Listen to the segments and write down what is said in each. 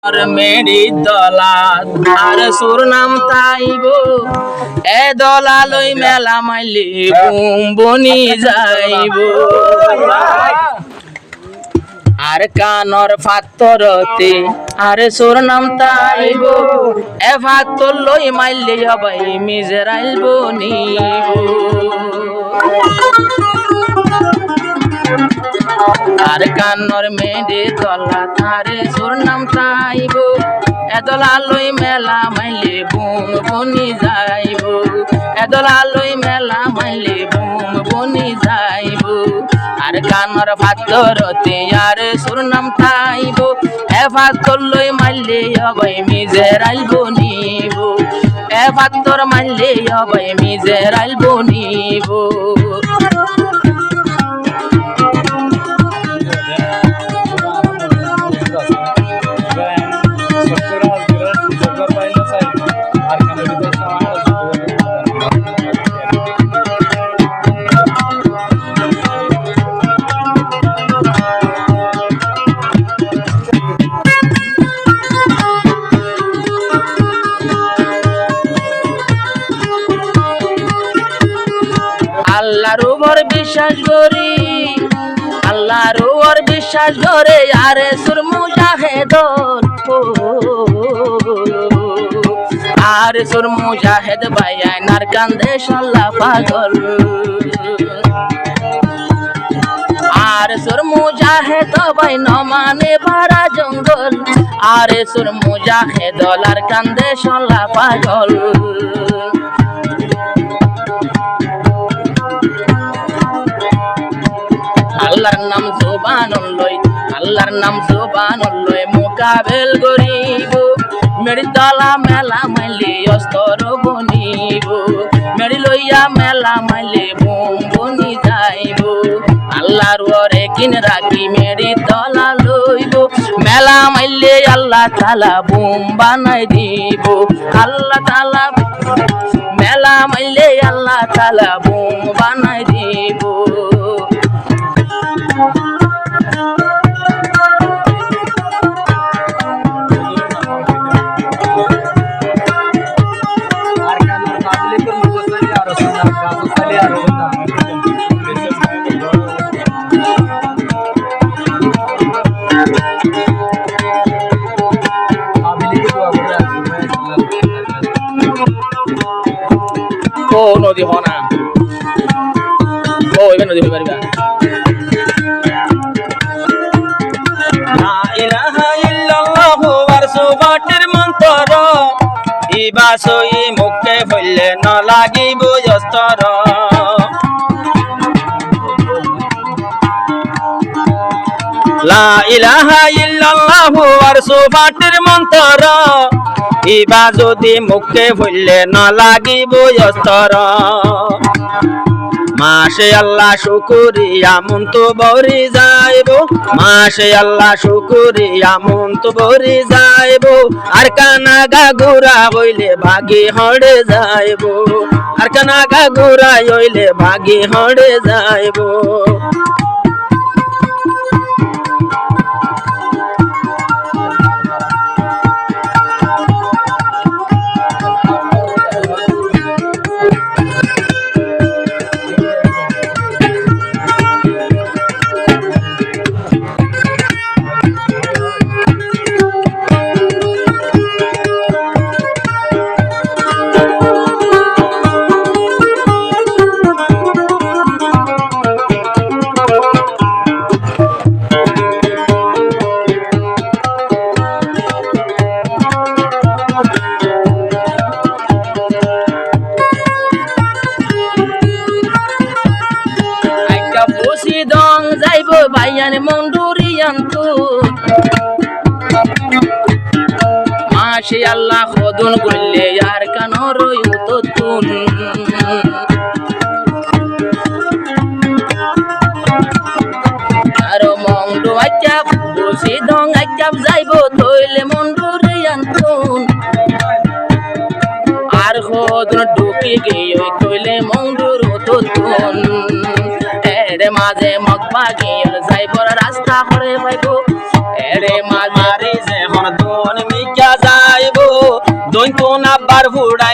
Mary দলা আর সুর নাম তাইব এ দলা লই মেলা মাইলি বনি যাইব আর কানর ফাতরতে আর সুর নাম তাইব এ ফাতর লই মাইলি হবাই মিজরাইল বনিব আর কানর মেডে দলা তারে সুর নাম তাইব এদলা লই মেলা মাইলে বুম বনি যাইব এদলা লই মেলা মাইলে বুম বনি যাইব আর কানর ফাতরতে আর সুর নাম তাইব এ ফাতর লই মাইলে হবাই মিজরাইল বনিব এ ফাতর মাইলে হবাই মিজরাইল বনিব আল্লাহর উপর বিশ্বাস করি আল্লাহর উপর বিশ্বাস করে আরে সুর মুজাহিদ আরে সুর মুজাহিদ ভাইয়া নার কান্দে শাল্লা পাগল আরে সুর মুজাহিদ ভাই নমানে বারা জঙ্গল আরে সুর মুজাহিদ লার কান্দে শাল্লা পাগল আল্লাহর নাম জবানুল্লাহ আল্লাহর নাম জবানুল্লাহ মোকাবেল করিব মেরি দলা মেলা মাইলে অস্তর বনিব মেরি লইয়া মেলা মাইলে বুম বনি যাইব আল্লাহর ওরে কিন রাখি মেরি দলা লইব মেলা মাইলে আল্লাহ তাআলা বুম বানাই দিব আল্লাহ তাআলা মেলা মাইলে আল্লাহ তাআলা বুম বানাই দিব ও নদী হনা ও এবার নদী পারিবা লা ইলাহা ইল্লাল্লাহু ওয়ারসুবাটের মন্তর ইবাসই মুখে হইলে ন লাগিব অস্তর লা ইলাহা ইল্লাল্লাহু ওয়ারসুবাটের মন্তর ইবা যদি মুখে হইলে ন লাগিব অস্তর মাশে আল্লাহ শুকরিয়া মন তো বরি যাইব মাশে আল্লাহ শুকরিয়া মন তো বরি যাইব আর কানাগা গুরা হইলে ভাগি হড়ে যাইব আর কানাগা গুরা হইলে ভাগি হড়ে যাইব যাইব ভাইয়ান মন্ডুরিয়ান তো মাশে আল্লাহ খদন করলে আর কানর উততুন আর মন্ডু আচ্ছা বসি দং আচ্ছা যাইব তইলে মন্ডুরিয়ান তো আর খদন ঢুকে গিয়ে তইলে মন্ডুর উততুন এর মাঝে মকবা গিয়ে যাইবর রাস্তা করে পাইব এর মাঝে যে হন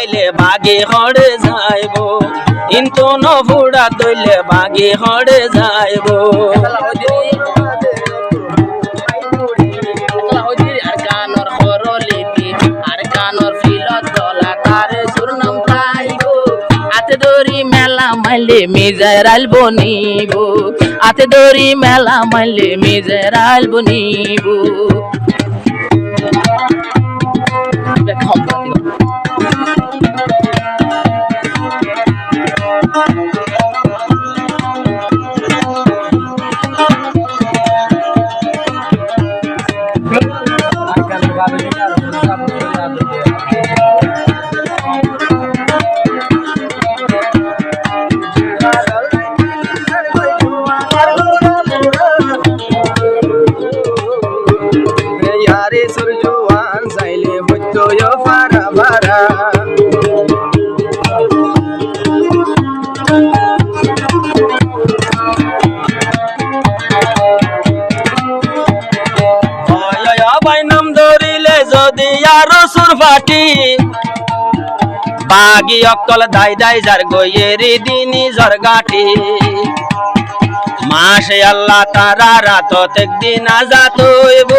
দইলে বাগে হড়ে যাইব ইনতো নফুড়া দইলে বাগে হড়ে যাইব আর কানর হরলিপি আর কানর ফিলত গলা তারে সুরনাম পাইব আতে দড়ি মেলা মাইলে মিজারাল বনিব আতে দড়ি মেলা মাইলে মিজারাল বনিব यारे सुरजुआन साइले बुतो यो फारा फारा বাইনাম ধরিলে যদি আরো সুরফাটি বাগি অকল দাই দাই যার গইয়েরি দিনি জরগাটি মাসে আল্লাহ তারা রাত একদিন আজাত হইব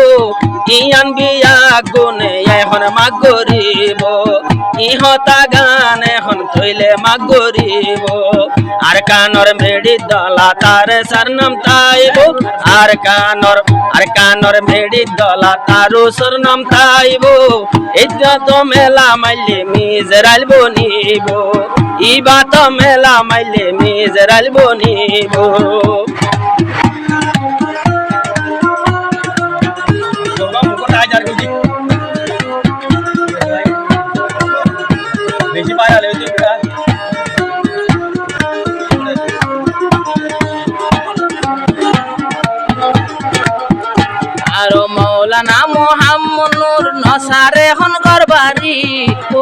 ইয়ান বিয়া গুনে এখন মাগ গরিব ইহতা গান এখন থইলে মাগ গরিব আর কানর মেডি দলা তার সরনাম তাইব আর কানর মেডি দলা তারু সরনাম তাইব ইজ্জত মেলা মাইলে মিজরাল বনিব ইবা তো মেলা মাইলে মিজরাল বনিব বেশি পায়া লে তুই আরো মৌলানা মোহাম্মদ নূর নসারে হন গরবারি ও